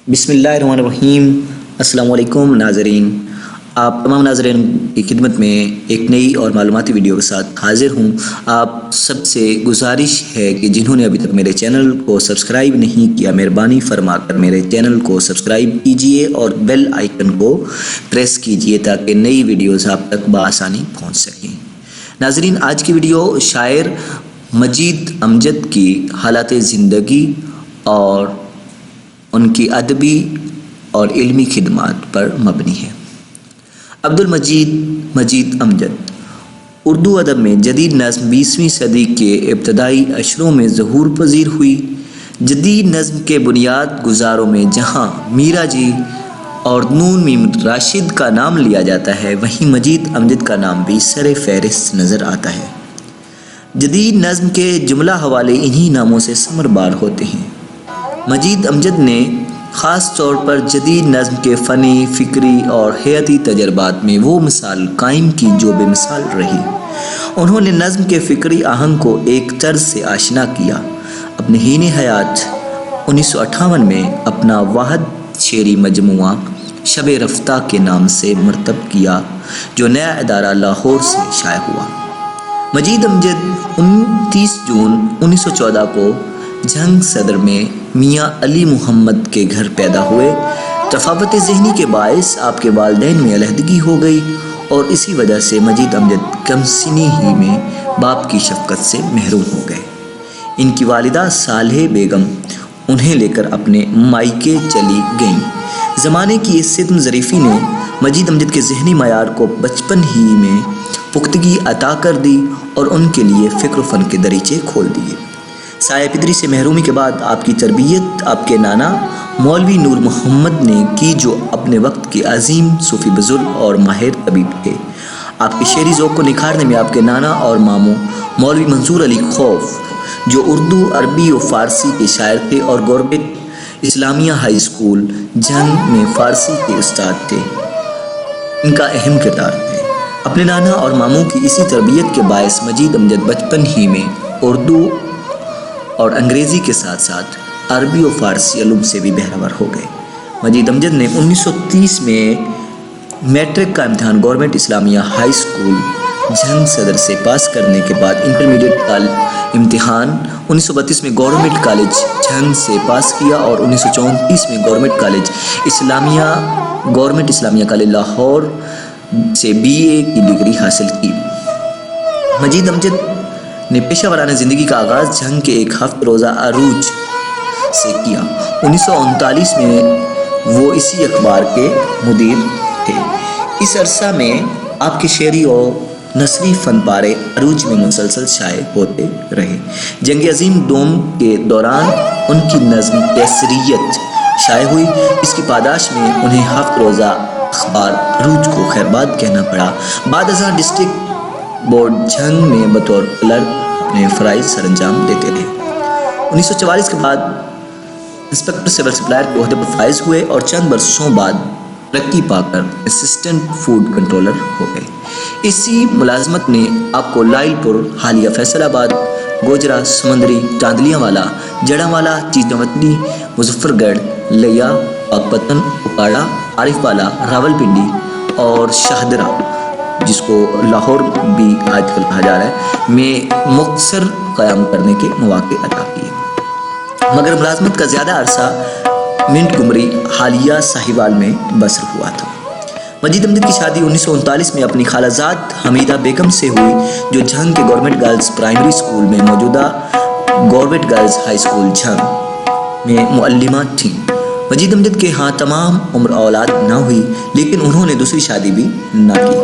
بسم اللہ الرحمن الرحیم۔ السلام علیکم ناظرین، آپ تمام ناظرین کی خدمت میں ایک نئی اور معلوماتی ویڈیو کے ساتھ حاضر ہوں۔ آپ سب سے گزارش ہے کہ جنہوں نے ابھی تک میرے چینل کو سبسکرائب نہیں کیا، مہربانی فرما کر میرے چینل کو سبسکرائب کیجئے اور بیل آئیکن کو پریس کیجئے تاکہ نئی ویڈیوز آپ تک بآسانی پہنچ سکیں۔ ناظرین، آج کی ویڈیو شاعر مجید امجد کی حالات زندگی اور ان کی ادبی اور علمی خدمات پر مبنی ہے۔ مجید امجد اردو ادب میں جدید نظم 20ویں صدی کے ابتدائی اشروں میں ظہور پذیر ہوئی۔ جدید نظم کے بنیاد گزاروں میں جہاں میرا جی اور نون میم راشد کا نام لیا جاتا ہے، وہیں مجید امجد کا نام بھی سر فہرست نظر آتا ہے۔ جدید نظم کے جملہ حوالے انہی ناموں سے ثمربار ہوتے ہیں۔ مجید امجد نے خاص طور پر جدید نظم کے فنی، فکری اور حیاتی تجربات میں وہ مثال قائم کی جو بے مثال رہی۔ انہوں نے نظم کے فکری آہنگ کو ایک طرز سے آشنا کیا۔ اپنے حین حیات 1958 میں اپنا واحد شعری مجموعہ شب رفتہ کے نام سے مرتب کیا، جو نیا ادارہ لاہور سے شائع ہوا۔ مجید امجد 29 جون 1914 کو جھنگ صدر میں میاں علی محمد کے گھر پیدا ہوئے۔ تفاوت ذہنی کے باعث آپ کے والدین میں علیحدگی ہو گئی اور اسی وجہ سے مجید امجد کم سنی ہی میں باپ کی شفقت سے محروم ہو گئے۔ ان کی والدہ صالح بیگم انہیں لے کر اپنے مائکے چلی گئیں۔ زمانے کی اس ستم ظریفی نے مجید امجد کے ذہنی معیار کو بچپن ہی میں پختگی عطا کر دی اور ان کے لیے فکر و فن کے دریچے کھول دیے۔ سایہ پدری سے محرومی کے بعد آپ کی تربیت آپ کے نانا مولوی نور محمد نے کی، جو اپنے وقت کے عظیم صوفی بزرگ اور ماہر طبیب تھے۔ آپ کے شعری ذوق کو نکھارنے میں آپ کے نانا اور ماموں مولوی منظور علی خوف، جو اردو، عربی و فارسی کے شاعر تھے اور گورنمنٹ اسلامیہ ہائی اسکول جھنگ میں فارسی کے استاد تھے، ان کا اہم کردار ہے۔ اپنے نانا اور ماموں کی اسی تربیت کے باعث مجید امجد بچپن ہی میں اردو اور انگریزی کے ساتھ ساتھ عربی و فارسی علوم سے بھی بہرور ہو گئے۔ مجید امجد نے 1930 میں میٹرک کا امتحان گورنمنٹ اسلامیہ ہائی اسکول جھنگ صدر سے پاس کرنے کے بعد انٹرمیڈیٹ کا امتحان 1932 میں گورنمنٹ کالج جھنگ سے پاس کیا اور 1934 میں گورنمنٹ اسلامیہ کالج لاہور سے BA کی ڈگری حاصل کی۔ مجید امجد نے پیشہ ورانہ زندگی کا آغاز جھنگ کے ایک ہفتہ روزہ عروج سے کیا۔ 1939 میں وہ اسی اخبار کے مدیر تھے۔ اس عرصہ میں آپ کے شعری اور نثری فن پارے عروج میں مسلسل شائع ہوتے رہے۔ جنگ عظیم دوم کے دوران ان کی نظم کیسریت شائع ہوئی۔ اس کی پاداش میں انہیں ہفتہ روزہ اخبار عروج کو خیرباد کہنا پڑا۔ بعد ازاں ڈسٹرکٹ بورڈ جھنگ میں بطور کلرک اپنے فرائض سر انجام دیتے رہے۔ 1944 کے بعد انسپکٹر سول سپلائر کے عہدے پر فائز ہوئے اور چند برسوں بعد ترقی پا کر اسسٹنٹ فوڈ کنٹرولر ہو گئے۔ اسی ملازمت نے آپ کو لائل پور، حالیہ فیصل آباد، گوجرا، سمندری، چاندلیاں والا، جڑاں والا، چیزاوطنی، مظفر گڑھ، لیا، پاکپتن، اکاڑا، عارف والا، راول پنڈی اور شاہدرہ، جس کو لاہور بھی آج کل کہا جا رہا ہے، میں مختصر قیام کرنے کے مواقع عطا کیے۔ مگر ملازمت کا زیادہ عرصہ منٹ گمری، حالیہ ساہیوال میں بسر ہوا تھا۔ مجید امجد کی شادی 1939 میں اپنی خالہ زاد حمیدہ بیگم سے ہوئی، جو جھنگ کے گورنمنٹ گرلز پرائمری اسکول میں موجودہ government girls high school Jhang میں معلمہ تھیں۔ مجید امجد کے ہاں تمام عمر اولاد نہ ہوئی، لیکن انہوں نے دوسری شادی بھی نہ کی۔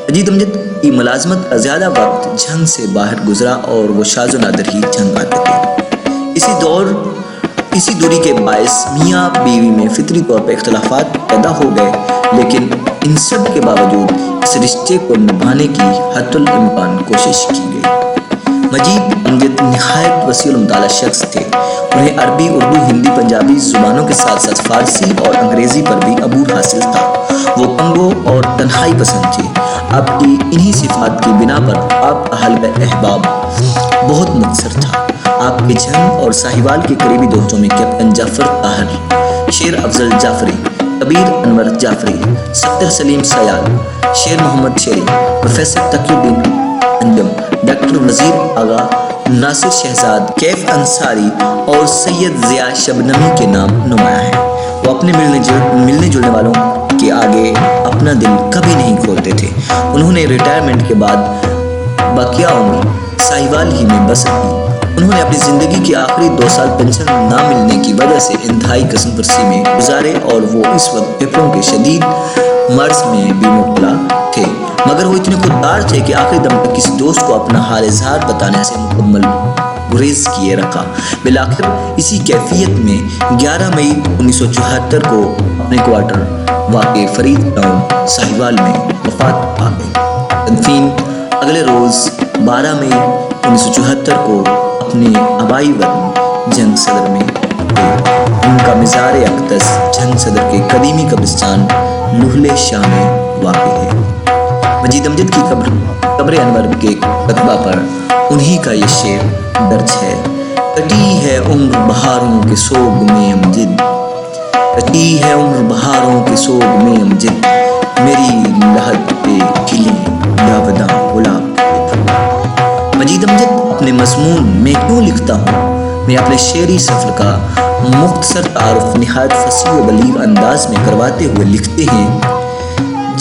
مجید امجد کی ملازمت کا زیادہ وقت جھنگ سے باہر گزرا اور وہ شاذ و نادر ہی جھنگ آتے تھے۔ اسی دوری کے باعث میاں بیوی میں فطری طور پر اختلافات پیدا ہو گئے، لیکن ان سب کے باوجود اس رشتے کو نبھانے کی حتی الامکان کوشش کی گئی۔ مجید امجد نہایت وسیع المطالعہ شخص تھے۔ انہیں عربی، اردو، ہندی، پنجابی زبانوں کے ساتھ ساتھ فارسی اور انگریزی پر بھی عبور حاصل تھا۔ وہ تنگو اور تنہائی پسند تھے۔ آپ کی انہی صفات کی بنا پر آپ کا حلقہ احباب بہت مختصر تھا۔ آپ کے جھنگ اور ساہیوال کے قریبی دوستوں میں کیپٹن جعفر طاہر، شیر افضل جعفری، کبیر انور جعفری، ستر سلیم سیال، شیر محمد شیری، پروفیسر تقی الدین انجم، ڈاکٹر وزیر آغا، ناصر شہزاد، کیف انصاری اور سید ضیاء شبنمی کے نام نمایاں ہیں۔ وہ اپنے ملنے جلنے والوں کے آگے اپنا دل کبھی نہیں کھولتے تھے۔ انہوں نے ریٹائرمنٹ کے بعد باقیہ عمر ساہیوال ہی میں بسر کی۔ انہوں نے اپنی زندگی کے آخری 2 سال پینشن نہ ملنے کی وجہ سے انتہائی قسم پرسی میں گزارے اور وہ اس وقت پھیپھڑوں کے شدید مرض میں بھی مبتلا تھے، مگر وہ اتنے خوددار تھے کہ آخری دم تک کسی دوست کو اپنا حال اظہار بتانے سے مکمل گریز کیے رکھا۔ بالآخر اسی کیفیت میں 11 مئی 1974 کو اپنے کوارٹر واقع فرید ٹاؤن ساہیوال میں وفات پا گئی۔ تدفین اگلے روز 12 مئی 1974 کو اپنے آبائی وطن جنگ صدر میں ہوئی۔ ان کا مزار اقدس جنگ صدر کے قدیمی قبرستان لوہلے شاہ میں واقع ہے۔ مجید امجد کی قبر انور کے کتبہ پر انہی کا یہ شعر درج ہے: کٹی ہے عمر بہاروں کے سوگ میں امجد، کٹی ہے عمر بہاروں کے سوگ میں امجد، میری لحد پہ کھلے جاوداں گلاب کے پھول۔ مجید امجد اپنے مضمون میں کیوں لکھتا ہوں میں اپنے شعری سفر کا مختصر تعارف نہایت فصیح و بلیغ انداز میں کرواتے ہوئے لکھتے ہیں: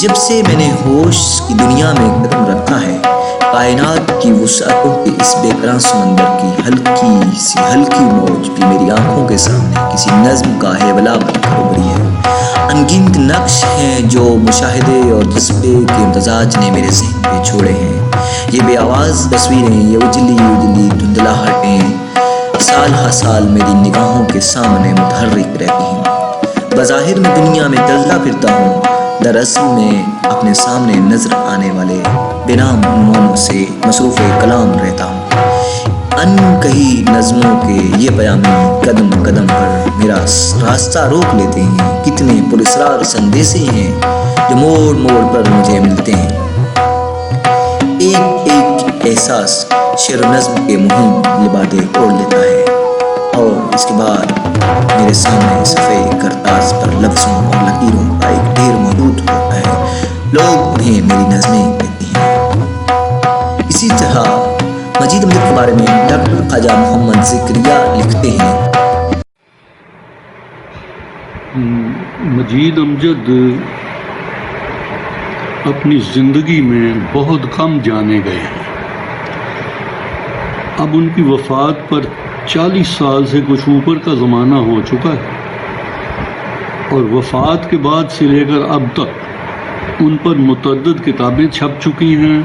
جب سے میں نے ہوش کی دنیا میں قدم رکھا ہے، کائنات کی وسعتوں کے اس بے کران سمندر کی ہلکی موج بھی میری آنکھوں کے سامنے کسی نظم کا حیولہ بن کر ابھری ہے۔ انگنت نقش ہیں جو مشاہدے اور جذبے کے امتزاج نے میرے ذہن پہ چھوڑے ہیں۔ یہ بے آواز تصویریں، یہ اجلی دھندلاہٹیں سال ہر سال میری نگاہوں کے سامنے متحرک رہتی ہیں۔ بظاہر میں دنیا میں چلتا پھرتا ہوں، دراصل میں اپنے سامنے نظر آنے والے بنام عنوانوں سے مصروف کلام رہتا ہوں۔ ان کہی نظموں کے یہ پیامی قدم قدم پر میرا راستہ روک لیتے ہیں۔ کتنے پراسرار سندیسے ہیں جو موڑ موڑ پر مجھے ملتے ہیں۔ ایک ایک احساس شعر و نظم کے مہم لبادے اوڑھ لیتا ہے اور اس کے بعد میرے سامنے صفحے کرتاز پر لفظوں اور لکیروں کا ایک ڈھیر موجود ہوتا ہے۔ لوگ انہیں میری نظمیں کہتے ہیں۔ اسی طرح مجید امجد کے بارے میں ڈاکٹر خواجہ محمد زکریا لکھتے ہیں: مجید امجد اپنی زندگی میں بہت کم جانے گئے ہیں۔ اب ان کی وفات پر 40 سال سے کچھ اوپر کا زمانہ ہو چکا ہے، اور وفات کے بعد سے لے کر اب تک ان پر متعدد کتابیں چھپ چکی ہیں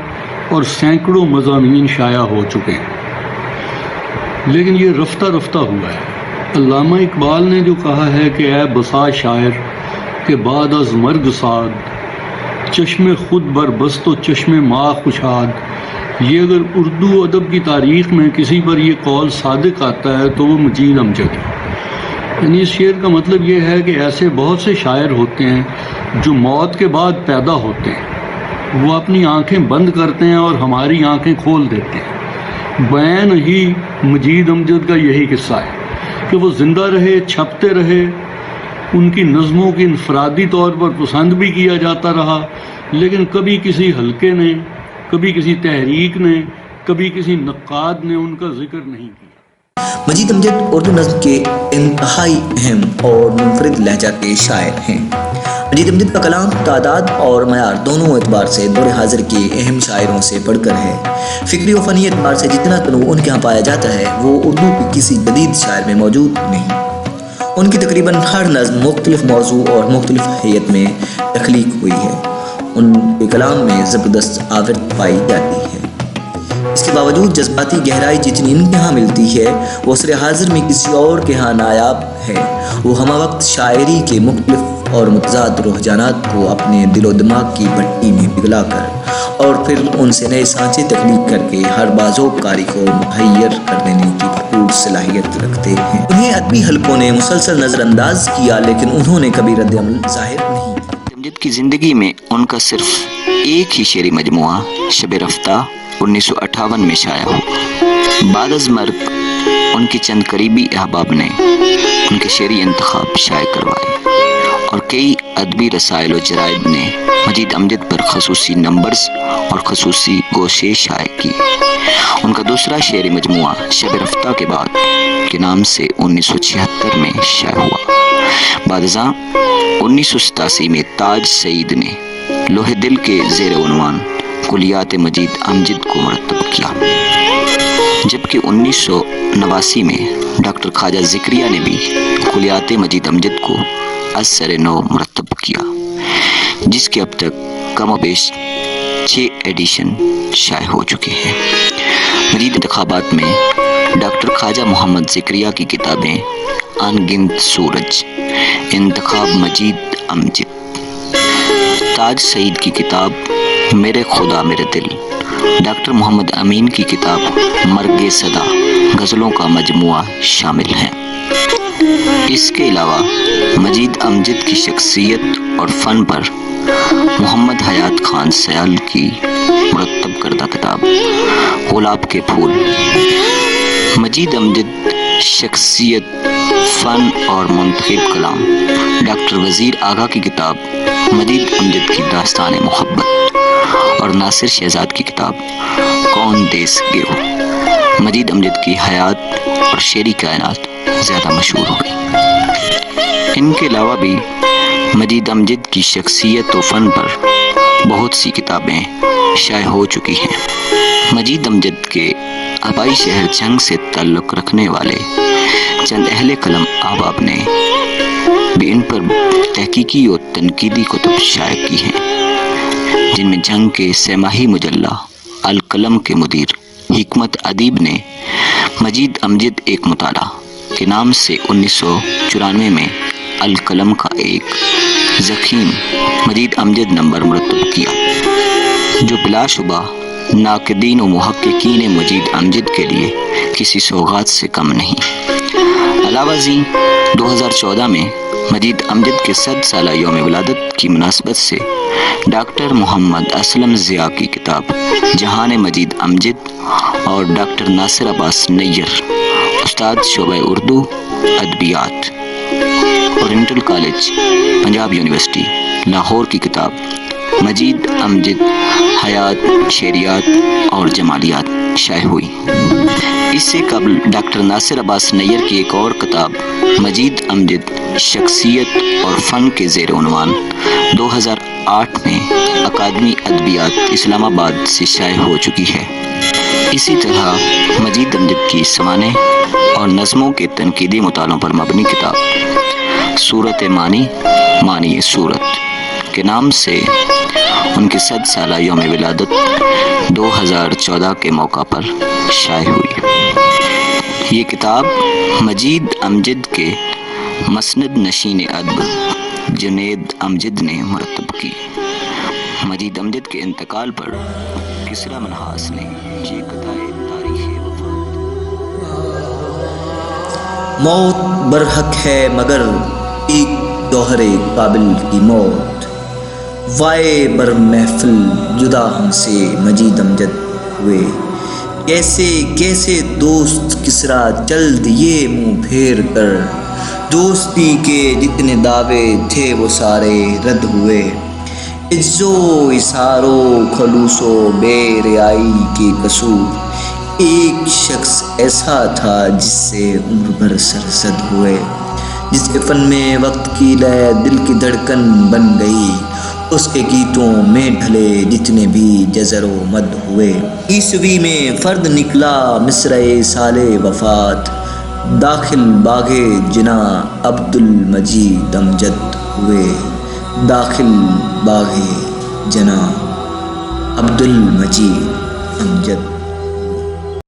اور سینکڑوں مضامین شائع ہو چکے ہیں، لیکن یہ رفتہ رفتہ ہوا ہے۔ علامہ اقبال نے جو کہا ہے کہ اے بسا شاعر کہ بعد از مرگ ساد، چشم خود بر بست و چشم ماں خوشاد، یہ اگر اردو ادب کی تاریخ میں کسی پر یہ قول صادق آتا ہے تو وہ مجید امجد ہے۔ یعنی اس شعر کا مطلب یہ ہے کہ ایسے بہت سے شاعر ہوتے ہیں جو موت کے بعد پیدا ہوتے ہیں، وہ اپنی آنکھیں بند کرتے ہیں اور ہماری آنکھیں کھول دیتے ہیں۔ بین ہی مجید امجد کا یہی قصہ ہے کہ وہ زندہ رہے، چھپتے رہے، ان کی نظموں کی انفرادی طور پر پسند بھی کیا جاتا رہا، لیکن کبھی کسی حلقے نے، کبھی کسی تحریک نے، کبھی کسی نقاد نے ان کا ذکر نہیں کیا۔ مجید امجد اردو نظم کے انتہائی اہم اور منفرد لہجہ کے شاعر ہیں۔ مجید امجد کا کلام تعداد اور معیار دونوں اعتبار سے دور حاضر کے اہم شاعروں سے بڑھ کر ہے۔ فکری و فنی اعتبار سے جتنا تنوع ان کے ہاں پایا جاتا ہے وہ اردو کے کسی جدید شاعر میں موجود نہیں۔ ان کی تقریباً ہر نظم مختلف موضوع اور مختلف حیت میں تخلیق ہوئی ہے۔ ان کے کلام میں زبردست آورت پائی جاتی ہے۔ اس کے باوجود جذباتی گہرائی جتنی ان کے ہاں ملتی ہے وہ عصر حاضر میں کسی اور کے ہاں نایاب ہے۔ وہ ہمہ وقت شاعری کے مختلف اور متضاد رجحانات کو اپنے دل و دماغ کی بھٹی میں پگھلا کر اور پھر ان سے نئے سانچے تخلیق کر کے ہر بازوق کاری کو مہیر کر دینے کی بھرپور صلاحیت رکھتے ہیں۔ انہیں ادبی حلقوں نے مسلسل نظر انداز کیا لیکن انہوں نے کبھی رد عمل ظاہر نہیں کیا۔ امجد کی زندگی میں ان کا صرف ایک ہی شعری مجموعہ شب رفتہ 1958 میں شائع ہوا۔ بعد از مرگ ان کے چند قریبی احباب نے ان کے شعری انتخاب شائع کروائے اور کئی ادبی رسائل و جرائد نے مجید امجد پر خصوصی نمبرز اور خصوصی گوشے شائع کی۔ ان کا دوسرا شعری مجموعہ شب رفتہ کے بعد کے نام سے 1976 میں شائع ہوا۔ بعد ازاں 1987 میں تاج سعید نے لوح دل کے زیر عنوان کلیات مجید امجد کو مرتب کیا، جبکہ 1989 میں ڈاکٹر خواجہ ذکریہ نے بھی کلیات مجید امجد کو از سر نو مرتب کیا، جس کے اب تک کم و بیش 6 ایڈیشن شائع ہو چکے ہیں۔ مزید انتخابات میں ڈاکٹر خواجہ محمد ذکریہ کی کتابیں ان گنت سورج، انتخاب مجید امجد، تاج سعید کی کتاب میرے خدا میرے دل، ڈاکٹر محمد امین کی کتاب مرگ صدا غزلوں کا مجموعہ شامل ہیں۔ اس کے علاوہ مجید امجد کی شخصیت اور فن پر محمد حیات خان سیال کی مرتب کردہ کتاب گلاب کے پھول، مجید امجد شخصیت، فن اور منتخب کلام، ڈاکٹر وزیر آغا کی کتاب مجید امجد کی داستان محبت اور ناصر شہزاد کی کتاب کون دیس گیو، مجید امجد کی حیات اور شعری کائنات زیادہ مشہور ہو گئی۔ ان کے علاوہ بھی مجید امجد کی شخصیت و فن پر بہت سی کتابیں شائع ہو چکی ہیں۔ مجید امجد کے آبائی شہر جنگ سے تعلق رکھنے والے چند اہل قلم احباب نے بھی ان پر تحقیقی اور تنقیدی کتب شائع کی ہیں، جن میں جنگ کے سہ ماہی مجلہ القلم کے مدیر حکمت ادیب نے مجید امجد ایک مطالعہ کے نام سے 1994 میں القلم کا ایک ضخیم مجید امجد نمبر مرتب کیا، جو بلا شبہ ناقدین و محققین مجید امجد کے لیے کسی سوغات سے کم نہیں۔ علاوہ ازیں 2014 میں مجید امجد کے 100 سالہ یوم ولادت کی مناسبت سے ڈاکٹر محمد اسلم ضیاء کی کتاب جہان مجید امجد اور ڈاکٹر ناصر عباس نیر استاد شعبہ اردو ادبیات oriental college Punjab university Lahore کی کتاب مجید امجد حیات، شعریات اور جمالیات شائع ہوئی۔ اس سے قبل ڈاکٹر ناصر عباس نیر کی ایک اور کتاب مجید امجد شخصیت اور فن کے زیر عنوان 2008 میں اکادمی ادبیات اسلام آباد سے شائع ہو چکی ہے۔ اسی طرح مجید امجد کی سوانح اور نظموں کے تنقیدی مطالعوں پر مبنی کتاب صورت معنی معنی صورت کے نام سے ان کے 100 سالہ یوم ولادت 2014 کے موقع پر شائع ہوئی۔ یہ کتاب مجید امجد کے مسند نشین ادب جنید امجد نے مرتب کی۔ مجید امجد کے انتقال پر کسریٰ منحاس نے یہ قطعہ تاریخ وفات۔ موت برحق ہے مگر ایک جوہر قابل کی موت، وائے بر محفل جدا ہم سے مجید امجد ہوئے، کیسے کیسے دوست کسریٰ چل دیے منہ پھیر کر، دوستی کے جتنے دعوے تھے وہ سارے رد ہوئے، عز و اثار و خلوص و بے رعائی کے قصور، ایک شخص ایسا تھا جس سے عمر بھر سرزد ہوئے، جس کے فن میں وقت کی لے دل کی دھڑکن بن گئی، اس کے گیتوں میں ڈھلے جتنے بھی جزر و مد ہوئے، عیسوی میں فرد نکلا مصرع سال وفات، داخل باغ جنا عبد المجید امجد ہوئے، داخل باغ جنا عبد المجید امجد۔